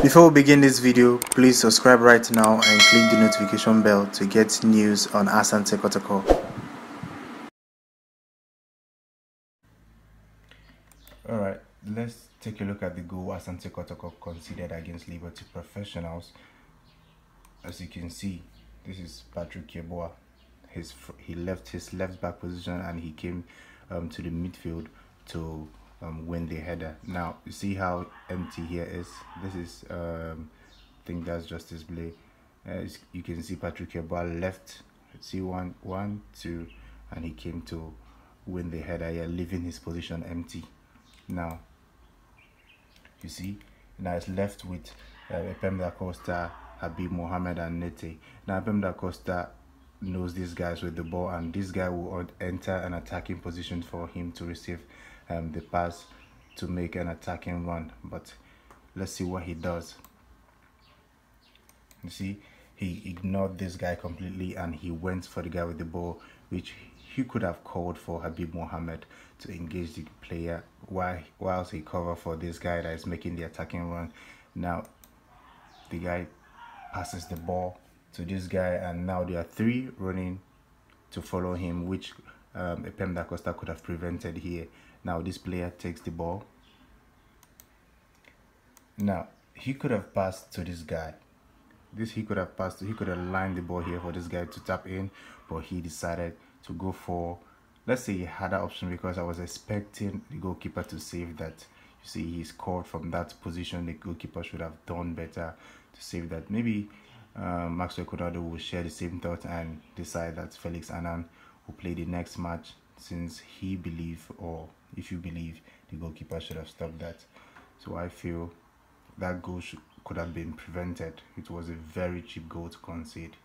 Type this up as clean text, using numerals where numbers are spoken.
Before we begin this video, please subscribe right now and click the notification bell to get news on Asante Kotoko. Alright, let's take a look at the goal Asante Kotoko conceded against Liberty Professionals. As you can see, this is Patrick Yeboah. He left his left back position and he came to the midfield to win the header. Now you see how empty here is. This is I think that's just display. As you can see, Patrick Yeboah left. See one, two, and he came to win the header here, leaving his position empty. Now you see, now it's left with Epem Da Costa, Habib Mohamed, and Nete. Now Epem Da Costa knows these guys with the ball, and this guy will enter an attacking position for him to receive the pass to make an attacking run. But let's see what he does. You see, he ignored this guy completely and he went for the guy with the ball, which he could have called for Habib Mohamed to engage the player whilst he covered for this guy that is making the attacking run. Now the guy passes the ball to this guy, and now there are three running to follow him, which Epem Da Costa could have prevented here. Now this player takes the ball. Now he could have passed to this guy. He could have lined the ball here for this guy to tap in, but he decided to go for, let's say, a harder option, because I was expecting the goalkeeper to save that. You see, he scored from that position. The goalkeeper should have done better to save that. Maybe Maxwell Konado will share the same thought and decide that Felix Annan will play the next match, since he believe, or if you believe, the goalkeeper should have stopped that. So I feel that goal could have been prevented. It was a very cheap goal to concede.